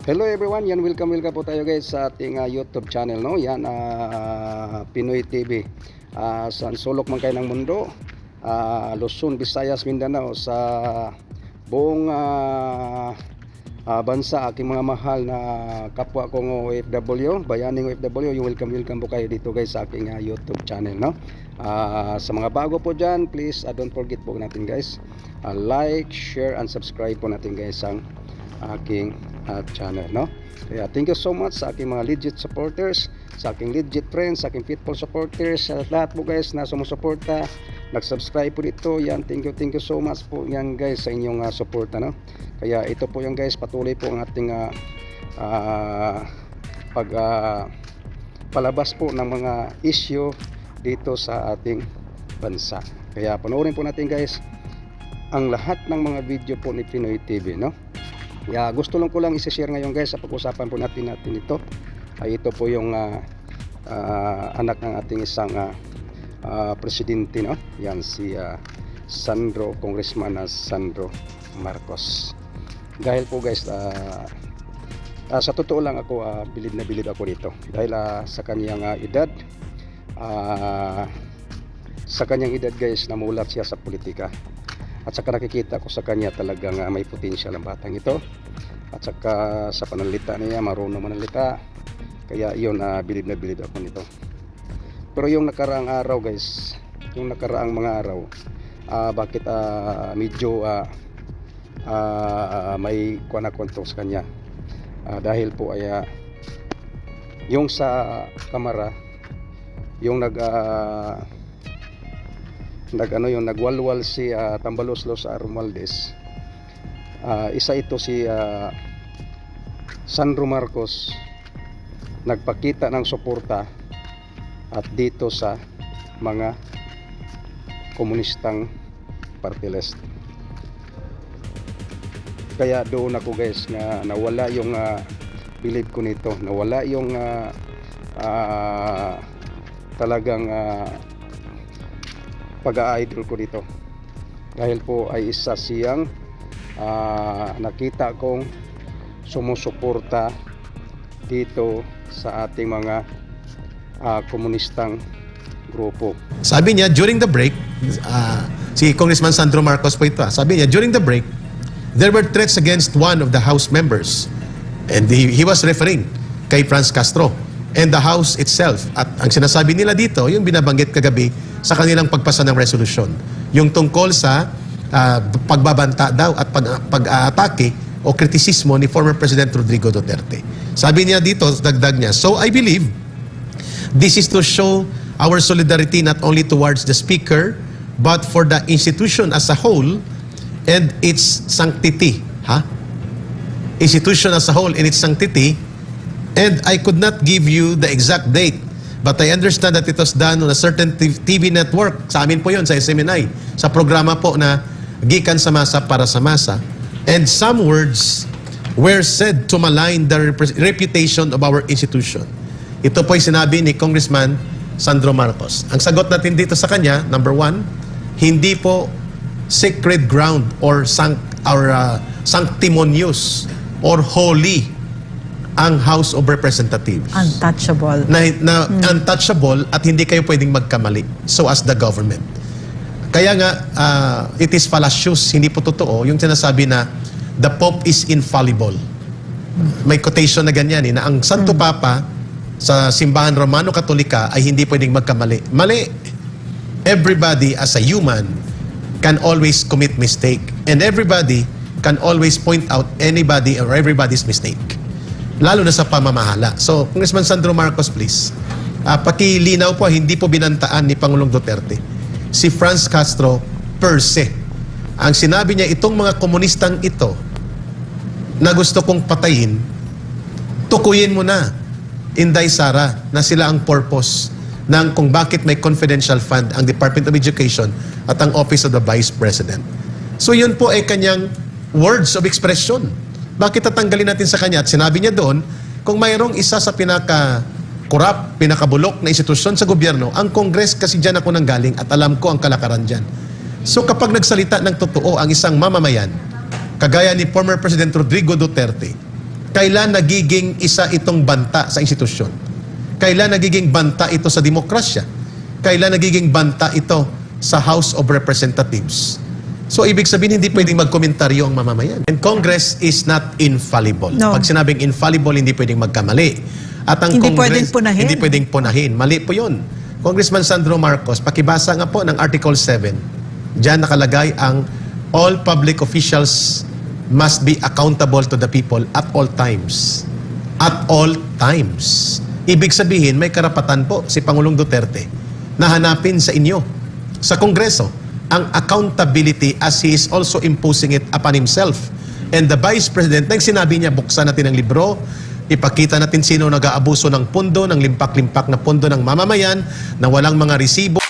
Hello everyone, yan welcome po tayo guys sa ating YouTube channel, no? Yan Pinoy TV. Sa sulok man kayo ng mundo, Luzon, Visayas, Mindanao, sa buong bansa, aking mga mahal na kapwa kong OFW, bayaning OFW, you welcome po kayo dito guys sa aking YouTube channel, no? Sa mga bago po dyan, please don't forget po natin guys, like, share and subscribe po natin guys ang aking channel, no? Kaya thank you so much sa aking mga legit supporters, sa aking legit friends, sa aking faithful supporters, sa lahat po guys na sumusuporta, nag-subscribe po dito. Yan, thank you so much po yan guys sa inyong suporta, no? Kaya ito po yung guys, patuloy po ang ating palabas po ng mga issue dito sa ating bansa. Kaya panoorin po natin guys ang lahat ng mga video po ni Pinoy TV, no? Gusto lang ko lang i-share ngayon guys sa pag-usapan po natin ito. Ito po yung anak ng ating isang presidente, no? Yan si Congressman Sandro Marcos. Dahil po guys, sa totoo lang ako, bilib na bilib ako dito. Dahil sa kanyang edad, guys, namulat siya sa politika. At saka nakikita ko sa kanya talagang may potensyal ang batang ito. At saka sa pananalita niya, marunong manalita. Kaya yun, bilib na bilib ako nito. Pero yung nakaraang araw guys, yung nakaraang mga araw, bakit medyo may kwento sa kanya. Dahil po ay yung sa kamera, yung nagwalwal si Tambaloslos Romualdez. Isa ito si Sandro Marcos, nagpakita ng suporta at dito sa mga komunistang party list. Kaya doon ako guys nga nawala yung believe ko nito, nawala yung talagang pag-idol ko dito, dahil po ay isa siyang nakita kong sumusuporta dito sa ating mga komunistang grupo. Sabi niya during the break, si Congressman Sandro Marcos po ito, sabi niya during the break there were threats against one of the House members, and he was referring kay Franz Castro and the House itself. At ang sinasabi nila dito, yung binabanggit kagabi sa kanilang pagpasa ng resolusyon, yung tungkol sa pagbabanta daw at pag-aatake o kritisismo ni former President Rodrigo Duterte. Sabi niya dito, dagdag niya, so I believe this is to show our solidarity not only towards the Speaker but for the institution as a whole and its sanctity. Institution as a whole and its sanctity. And I could not give you the exact date, but I understand that it was done on a certain TV network. Sa amin po yun, sa SMNI. Sa programa po na Gikan sa Masa para sa Masa. And some words were said to malign the reputation of our institution. Ito po ay sinabi ni Congressman Sandro Marcos. Ang sagot natin dito sa kanya, number one, hindi po sacred ground or sanctimonious or holy ang House of Representatives. Untouchable. Untouchable at hindi kayo pwedeng magkamali. So as the government. Kaya nga, it is fallacious, hindi po totoo, yung sinasabi na the Pope is infallible. May quotation na ganyan, na ang Santo Papa sa simbahan Romano-Katolika ay hindi pwedeng magkamali. Mali. Everybody as a human can always commit mistake. And everybody can always point out anybody or everybody's mistake. Lalo na sa pamamahala. So, Congressman Sandro Marcos, please. Pakilinaw po, hindi po binantaan ni Pangulong Duterte si Franz Castro per se. Ang sinabi niya, itong mga komunistang ito na gusto kong patayin, tukuyin mo na, Inday Sara, na sila ang purpose ng kung bakit may confidential fund ang Department of Education at ang Office of the Vice President. So yun po ay kanyang words of expression. Bakit tatanggalin natin sa kanya? At sinabi niya doon, kung mayroong isa sa pinaka-corrupt, pinakabulok na institusyon sa gobyerno, ang Congress, kasi dyan ako nanggaling at alam ko ang kalakaran dyan. So kapag nagsalita ng totoo ang isang mamamayan, kagaya ni former President Rodrigo Duterte, Kailan nagiging isa itong banta sa institusyon? Kailan nagiging banta ito sa demokrasya? Kailan nagiging banta ito sa House of Representatives? So, ibig sabihin, hindi pwedeng magkomentaryo ang mamamayan. And Congress is not infallible. No. Pag sinabing infallible, hindi pwedeng magkamali. At ang Hindi Congress, pwedeng punahin. hindi pwedeng punahin. Mali po yun. Congressman Sandro Marcos, pakibasa nga po ng Article 7. Diyan nakalagay ang all public officials must be accountable to the people at all times. At all times. Ibig sabihin, may karapatan po si Pangulong Duterte na hanapin sa inyo, sa Kongreso, ang accountability as he is also imposing it upon himself. And the Vice President, nang sinabi niya, buksan natin ang libro, ipakita natin sino nag-aabuso ng pondo, ng limpak-limpak na pondo ng mamamayan, na walang mga resibo,